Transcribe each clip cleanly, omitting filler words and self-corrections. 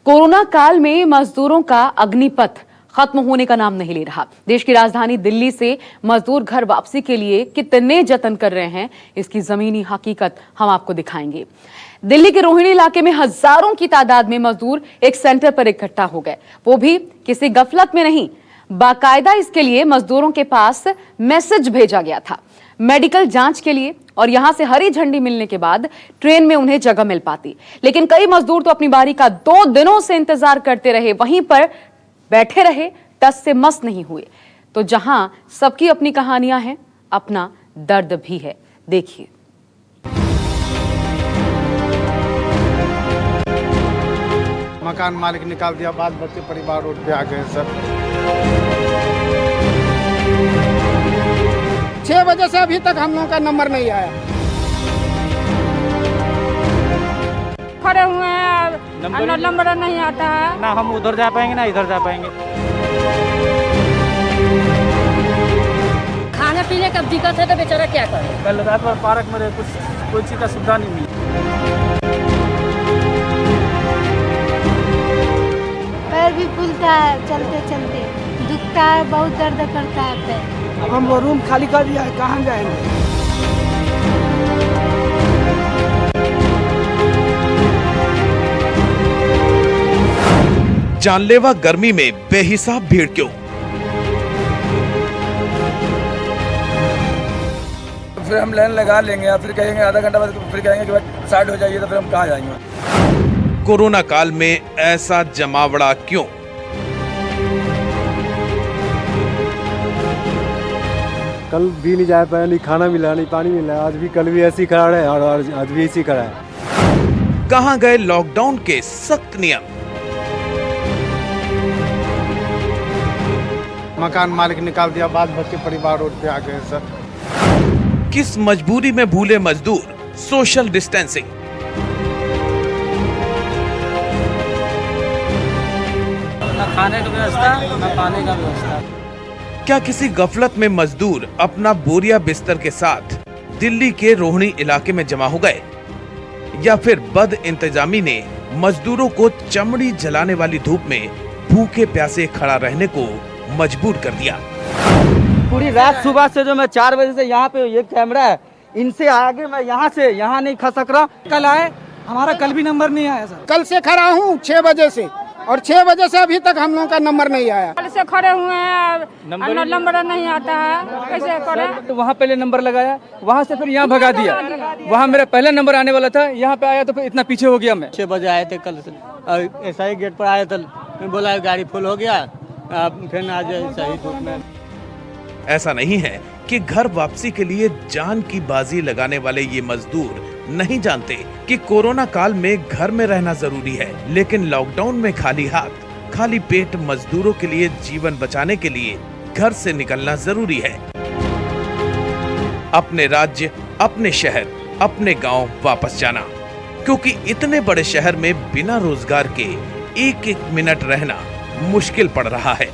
Corona काल में मजदूरों का अग्निपथ खत्म होने का नाम नहीं ले रहा। देश की राजधानी दिल्ली से मजदूर घर वापसी के लिए कितने जतन कर रहे हैं, इसकी जमीनी हकीकत हम आपको दिखाएंगे। दिल्ली के रोहिणी इलाके में हजारों की तादाद में मजदूर एक सेंटर पर इकट्ठा हो गए, वो भी किसी गफलत में नहीं, बाकायदा इसके लिए मजदूरों के पास मैसेज भेजा गया था मेडिकल जांच के लिए, और यहां से हरी झंडी मिलने के बाद ट्रेन में उन्हें जगह मिल पाती। लेकिन कई मजदूर तो अपनी बारी का 2 दिनों से इंतजार करते रहे, वहीं पर बैठे रहे, टस से मस नहीं हुए। तो जहां सबकी अपनी कहानियां हैं, अपना दर्द भी है, देखिए। मकान मालिक निकाल दिया, बाल बच्चे परिवार रोड पे आ गए सर। 6 बजे से अभी तक हम लोगों का नंबर नहीं आया। खड़े हुए हैं, नंबर नहीं आता है। ना हम उधर जा पाएंगे ना इधर जा पाएंगे। खाने पीने का दिक्कत है तो बेचारा क्या करे। कल रात भर पार्क में कोई चीज का सुविधा नहीं मिली। पैर भी फूलता है, चलते चलते दुखता है, बहुत दर्द करता है पैर। अब हम वो रूम खाली कर दिया है, कहाँ जाएंगे? जानलेवा गर्मी में बेहिसाब भीड़ क्यों? फिर हम लाइन लगा लेंगे या फिर कहेंगे आधा घंटा बाद, फिर कहेंगे कि भाई साइड हो जाइए, तो फिर हम कहाँ जाएंगे? कोरोना काल में ऐसा जमावड़ा क्यों? कल भी नहीं जा पाया, नहीं खाना मिला, नहीं पानी मिला। आज भी, कल भी ऐसे ही खड़ा है और आज भी ऐसे ही खड़ा है। कहां गए लॉकडाउन के सख्त नियम? मकान मालिक निकाल दिया, बाल बच्चे परिवार रोड पे आ गए सर। किस मजबूरी में भूले मजदूर सोशल डिस्टेंसिंग? ना खाने की व्यवस्था, ना पानी का व्यवस्था। क्या किसी गफलत में मजदूर अपना बोरिया बिस्तर के साथ दिल्ली के रोहिणी इलाके में जमा हो गए, या फिर बद इंतजामी ने मजदूरों को चमड़ी जलाने वाली धूप में भूखे प्यासे खड़ा रहने को मजबूर कर दिया? पूरी रात सुबह से जो मैं 4 बजे से यहाँ पे ये कैमरा है, इनसे आगे मैं यहाँ से यहाँ नहीं खा सक रहा। कल आए, हमारा कल भी नंबर नहीं आया सर। कल से खड़ा हूँ 6 बजे से, और 6 बजे से अभी तक हम लोगों का नंबर नहीं आया। कल से खड़े हुए हैं, नंबर नहीं आता है, कैसे करें? तो वहाँ पहले नंबर लगाया, वहाँ से फिर यहाँ भगा दिया। वहाँ मेरा पहले नंबर आने वाला था, यहाँ पे आया तो फिर इतना पीछे हो गया मैं। 6 बजे आए थे कल से, ऐसा ही गेट पर आए थे, बोला गाड़ी फुल हो गया, फिर आज सही धूप में। ऐसा नहीं है कि घर वापसी के लिए जान की बाजी लगाने वाले ये मजदूर नहीं जानते कि कोरोना काल में घर में रहना जरूरी है, लेकिन लॉकडाउन में खाली हाथ खाली पेट मजदूरों के लिए जीवन बचाने के लिए घर से निकलना जरूरी है। अपने राज्य, अपने शहर, अपने गांव वापस जाना, क्योंकि इतने बड़े शहर में बिना रोजगार के एक मिनट रहना मुश्किल पड़ रहा है।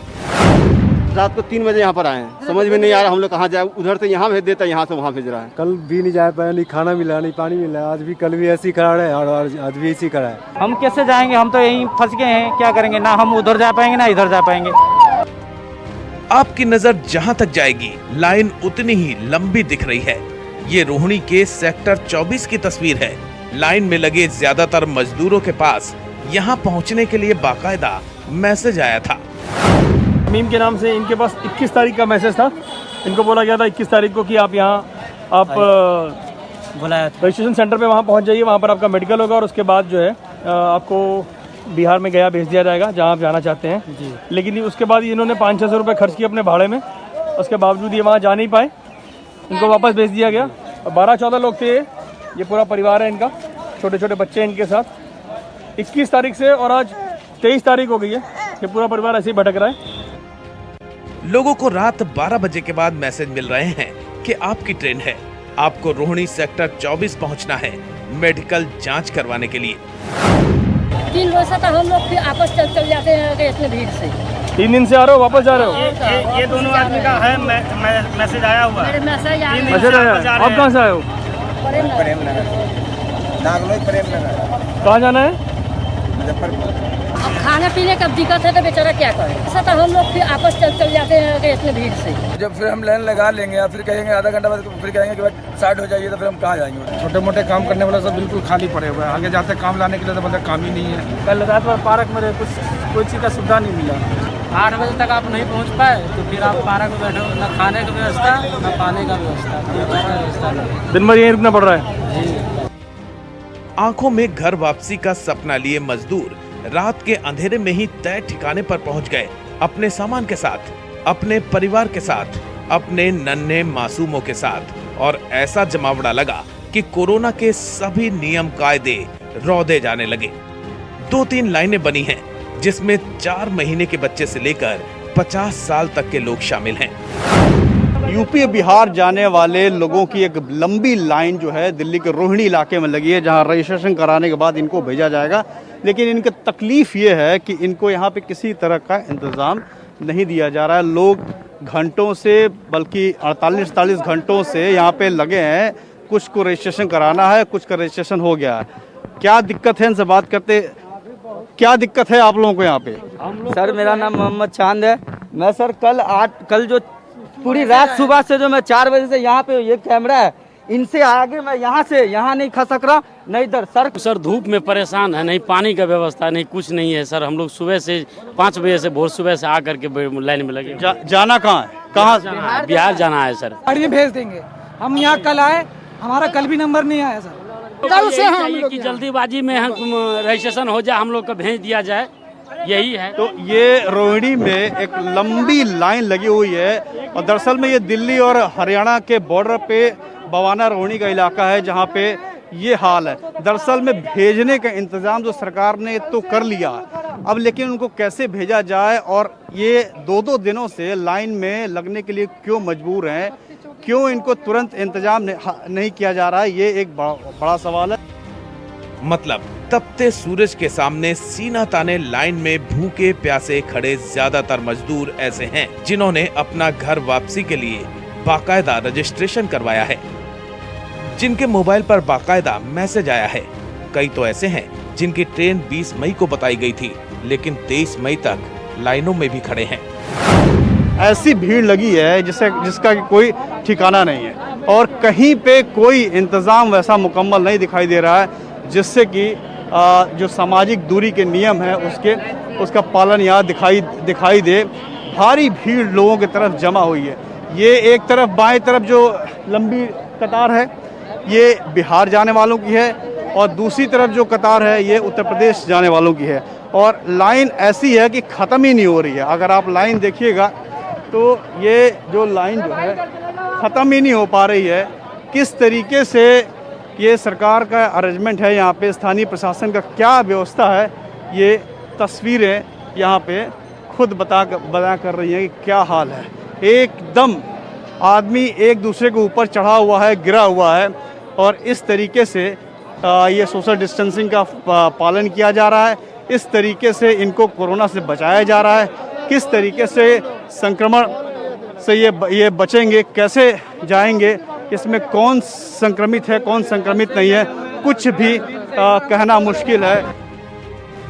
रात को 3 बजे यहाँ पर आए हैं, समझ में नहीं आ रहा हम लोग कहाँ जाए। उधर से यहाँ भेज देता है, यहाँ से वहाँ भेज रहा है। कल भी नहीं जा पाया, नहीं खाना मिला, नहीं पानी मिला। आज भी, कल भी ऐसे ही खड़ा है और आज भी ऐसे ही खड़ा है। हम कैसे जाएंगे? हम तो यहीं फंस गए हैं, क्या करेंगे? ना हम उधर जा पाएंगे ना इधर जा पाएंगे। आपकी नजर जहां तक जाएगी, लाइन उतनी ही लंबी दिख रही है। ये रोहिणी के सेक्टर 24 की तस्वीर है। लाइन में लगे ज्यादातर मजदूरों के पास यहाँ पहुँचने के लिए बाकायदा मैसेज आया था। मीम के नाम से इनके पास 21 तारीख का मैसेज था। इनको बोला गया था 21 तारीख को कि आप यहाँ बुलाया रजिस्ट्रेशन सेंटर पे वहाँ पहुँच जाइए, वहाँ पर आपका मेडिकल होगा और उसके बाद जो है आपको बिहार में गया भेज दिया जाएगा जहाँ आप जाना चाहते हैं जी। लेकिन उसके बाद इन्होंने 500-600 रुपये खर्च किए अपने भाड़े में, उसके बावजूद ये वहाँ जा नहीं पाए, इनको वापस भेज दिया गया। 12-14 लोग थे, ये पूरा परिवार है इनका, छोटे छोटे बच्चे इनके साथ। 21 तारीख से और आज 23 तारीख हो गई है, ये पूरा परिवार ऐसे ही भटक रहा है। लोगों को रात 12 बजे के बाद मैसेज मिल रहे हैं कि आपकी ट्रेन है, आपको रोहिणी सेक्टर 24 पहुंचना है मेडिकल जांच करवाने के लिए। 3 बजे तक हम लोग फिर आपस चल जाते हैं इतने भीड़ से। 3 दिन से आ रहे हो, वापस जा रहे हो? ये दोनों आदमी का है मैसेज आया हुआ है। मैसेज आया। आप कहाँ से आए हो? प्रेमनगर। कहाँ जाना है? मुजफ्फरपुर। अब खाने पीने का दिक्कत है तो बेचारा क्या करे। ऐसा तो हम लोग फिर आपस चल जाते हैं इतने भीड़ से। जब फिर हम लाइन लगा लेंगे या फिर कहेंगे आधा घंटा बाद फिर कहेंगे कि भाई स्टार्ट हो जाइए, तो फिर हम कहाँ जाएंगे। छोटे मोटे काम करने वाले सब बिल्कुल खाली पड़े हुए हैं, आगे जाते काम लाने के लिए तो मतलब काम ही नहीं है। कल रात भर पार्क में कुछ कोई चीज़ का सुविधा नहीं मिला। 8 बजे तक आप नहीं पहुंच पाए तो फिर आप पार्क में बैठे हो, न खाने की व्यवस्था न पानी का व्यवस्था। दिन भर यहीं रुकना पड़ रहा है। आंखों में घर वापसी का सपना लिए मजदूर रात के अंधेरे में ही तय ठिकाने पर पहुंच गए, अपने सामान के साथ, अपने परिवार के साथ, अपने नन्हे मासूमों के साथ। और ऐसा जमावड़ा लगा कि कोरोना के सभी नियम कायदे रौंदे जाने लगे। 2-3 लाइनें बनी हैं, जिसमें 4 महीने के बच्चे से लेकर 50 साल तक के लोग शामिल हैं। यूपी बिहार जाने वाले लोगों की एक लंबी लाइन जो है दिल्ली के रोहिणी इलाके में लगी है, जहां रजिस्ट्रेशन कराने के बाद इनको भेजा जाएगा। लेकिन इनकी तकलीफ ये है कि इनको यहाँ पे किसी तरह का इंतज़ाम नहीं दिया जा रहा है। लोग घंटों से, बल्कि 48 घंटों से यहाँ पे लगे हैं। कुछ को रजिस्ट्रेशन कराना है, कुछ का रजिस्ट्रेशन हो गया है। क्या दिक्कत है, इनसे बात करते। क्या दिक्कत है आप लोगों को यहाँ पे? सर मेरा नाम मोहम्मद चांद है। मैं सर कल जो पूरी रात सुबह से जो मैं 4 बजे से यहाँ पे, ये कैमरा है, इनसे आगे मैं यहाँ से यहाँ नहीं खसक रहा, नहीं इधर। सर धूप में परेशान है, नहीं पानी का व्यवस्था, नहीं कुछ नहीं है सर। हम लोग सुबह से 5 बजे से भोर सुबह से आकर के लाइन में लगे। जाना कहाँ है? कहाँ? बिहार जाना है सर। गाड़ी भेज देंगे। हम यहाँ कल आए, हमारा कल भी नंबर नहीं आया सर। कल से हम लोग की जल्दीबाजी में रजिस्ट्रेशन हो जाए, हम लोग को भेज दिया जाए, यही है। तो ये रोहिणी में एक लंबी लाइन लगी हुई है और दरअसल में ये दिल्ली और हरियाणा के बॉर्डर पे बवाना रोहिणी का इलाका है, जहाँ पे ये हाल है। दरअसल में भेजने का इंतज़ाम जो सरकार ने तो कर लिया, अब लेकिन उनको कैसे भेजा जाए और ये 2-2 दिनों से लाइन में लगने के लिए क्यों मजबूर हैं, क्यों इनको तुरंत इंतजाम नहीं किया जा रहा है, ये एक बड़ा सवाल है। मतलब तपते सूरज के सामने सीना ताने लाइन में भूखे प्यासे खड़े ज्यादातर मजदूर ऐसे हैं जिन्होंने अपना घर वापसी के लिए बाकायदा रजिस्ट्रेशन करवाया है, जिनके मोबाइल पर बाकायदा मैसेज आया है। कई तो ऐसे हैं जिनकी ट्रेन 20 मई को बताई गई थी, लेकिन 23 मई तक लाइनों में भी खड़े हैं। ऐसी भीड़ लगी है जिसका कोई ठिकाना नहीं है और कहीं पे कोई इंतज़ाम वैसा मुकम्मल नहीं दिखाई दे रहा है, जिससे कि जो सामाजिक दूरी के नियम है उसका पालन यहाँ दिखाई दे। भारी भीड़ लोगों की तरफ जमा हुई है। ये एक तरफ बाएं तरफ जो लंबी कतार है ये बिहार जाने वालों की है और दूसरी तरफ जो कतार है ये उत्तर प्रदेश जाने वालों की है। और लाइन ऐसी है कि ख़त्म ही नहीं हो रही है। अगर आप लाइन देखिएगा तो ये जो लाइन जो है ख़त्म ही नहीं हो पा रही है। किस तरीके से ये सरकार का अरेंजमेंट है, यहाँ पे स्थानीय प्रशासन का क्या व्यवस्था है, ये तस्वीरें यहाँ पे खुद बता कर रही हैं कि क्या हाल है। एकदम आदमी एक दूसरे के ऊपर चढ़ा हुआ है, गिरा हुआ है और इस तरीके से ये सोशल डिस्टेंसिंग का पालन किया जा रहा है। इस तरीके से इनको कोरोना से बचाया जा रहा है। किस तरीके से संक्रमण से ये बचेंगे, कैसे जाएंगे, इसमें कौन संक्रमित है कौन संक्रमित नहीं है, कुछ भी कहना मुश्किल है।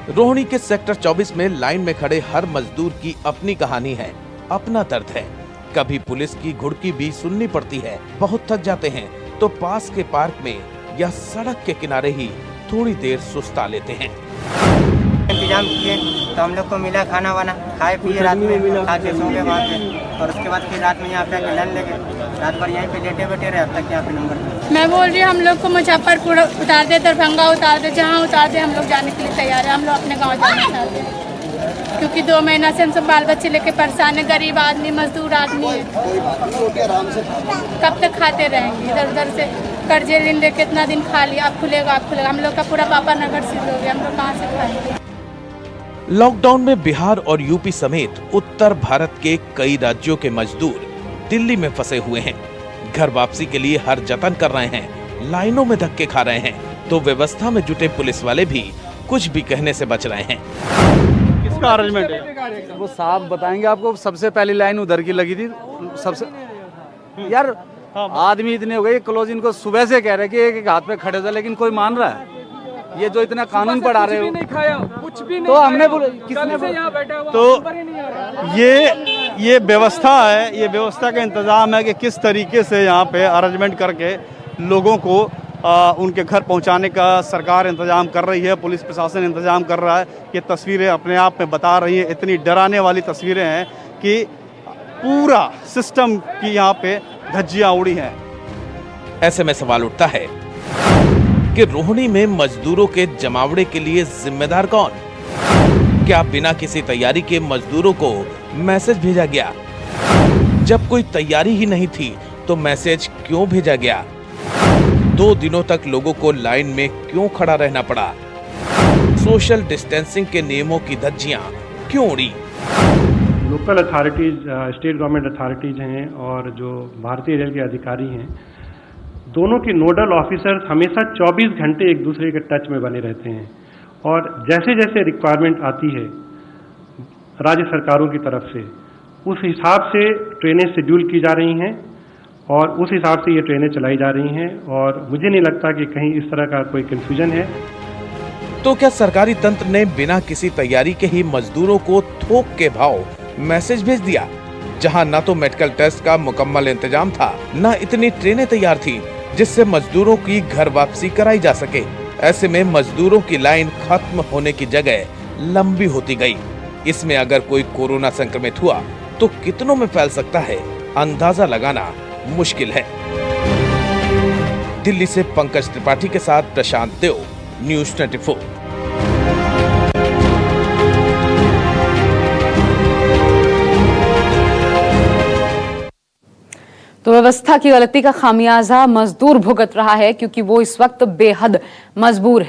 रोहिणी के सेक्टर 24 में लाइन में खड़े हर मजदूर की अपनी कहानी है, अपना दर्द है। कभी पुलिस की घुड़की भी सुननी पड़ती है। बहुत थक जाते हैं तो पास के पार्क में या सड़क के किनारे ही थोड़ी देर सुस्ता लेते हैं। इंतजाम किए तो हम लोग को मिला खाना वाना, खाए पिए रात में, खा के सो गए वहाँ पे और उसके बाद फिर रात में यहाँ पे आके लाइन लगे, रात भर यहीं पे लेटे बैठे रहे अब तक यहाँ पे नंबर। मैं बोल रही हूँ हम लोग को मुजफ्फरपुर उतार दे, दरभंगा उतार दे, जहाँ उतार दे हम लोग जाने के लिए तैयार है। हम लोग अपने गाँव जाना चाहते हैं क्योंकि 2 महीना से हम सब बाल बच्चे लेके परेशान है। गरीब आदमी, मजदूर आदमी है, कब तक खाते रहेंगे? इधर उधर से कर्जे ऋण लेके इतना दिन खा लिया, अब खुलेगा अब खुलेगा। हम लोग का पूरा पापा नगर सिद्ध हो गया, हम लोग कहाँ से खाएंगे? लॉकडाउन में बिहार और यूपी समेत उत्तर भारत के कई राज्यों के मजदूर दिल्ली में फंसे हुए हैं। घर वापसी के लिए हर जतन कर रहे हैं, लाइनों में धक्के खा रहे हैं, तो व्यवस्था में जुटे पुलिस वाले भी कुछ भी कहने से बच रहे हैं। किसका अरेंजमेंट है वो साहब बताएंगे आपको। सबसे पहली लाइन उधर की लगी थी। सबसे यार आदमी इतने हो गए क्लोज, इनको सुबह से कह रहे कि एक हाथ पे खड़े थे, लेकिन कोई मान रहा है? ये जो इतना कानून पढ़ा रहे हो, नहीं खाया, कुछ भी नहीं तो हमने खाया। बोला किसने कल से यहाँ बैठा हुआ, तो नंबर ही नहीं आ रहा। ये व्यवस्था है, ये व्यवस्था का इंतज़ाम है कि किस तरीके से यहाँ पे अरेंजमेंट करके लोगों को उनके घर पहुँचाने का सरकार इंतज़ाम कर रही है, पुलिस प्रशासन इंतज़ाम कर रहा है। ये तस्वीरें अपने आप में बता रही हैं, इतनी डराने वाली तस्वीरें हैं कि पूरा सिस्टम की यहाँ पे धज्जियाँ उड़ी हैं। ऐसे में सवाल उठता है कि रोहिणी में मजदूरों के जमावड़े के लिए जिम्मेदार कौन? क्या बिना किसी तैयारी के मजदूरों को मैसेज भेजा गया? जब कोई तैयारी ही नहीं थी तो मैसेज क्यों भेजा गया? 2 दिनों तक लोगों को लाइन में क्यों खड़ा रहना पड़ा? सोशल डिस्टेंसिंग के नियमों की धज्जियां क्यों उड़ी? Local authorities, state government authorities हैं और जो भारतीय रेल के अधिकारी हैं, दोनों के नोडल ऑफिसर्स हमेशा 24 घंटे एक दूसरे के टच में बने रहते हैं और जैसे जैसे रिक्वायरमेंट आती है राज्य सरकारों की तरफ से, उस हिसाब से ट्रेनें शेड्यूल की जा रही हैं और उस हिसाब से ये ट्रेनें चलाई जा रही हैं और मुझे नहीं लगता कि कहीं इस तरह का कोई कन्फ्यूजन है। तो क्या सरकारी तंत्र ने बिना किसी तैयारी के ही मजदूरों को थोक के भाव मैसेज भेज दिया? जहां न तो मेडिकल टेस्ट का मुकम्मल इंतजाम था, न इतनी ट्रेनें तैयार थी जिससे मजदूरों की घर वापसी कराई जा सके। ऐसे में मजदूरों की लाइन खत्म होने की जगह लंबी होती गई। इसमें अगर कोई कोरोना संक्रमित हुआ तो कितनों में फैल सकता है, अंदाजा लगाना मुश्किल है। दिल्ली से पंकज त्रिपाठी के साथ प्रशांत देव, न्यूज़ 24। तो व्यवस्था की गलती का खामियाजा मजदूर भुगत रहा है क्योंकि वो इस वक्त बेहद मजबूर है।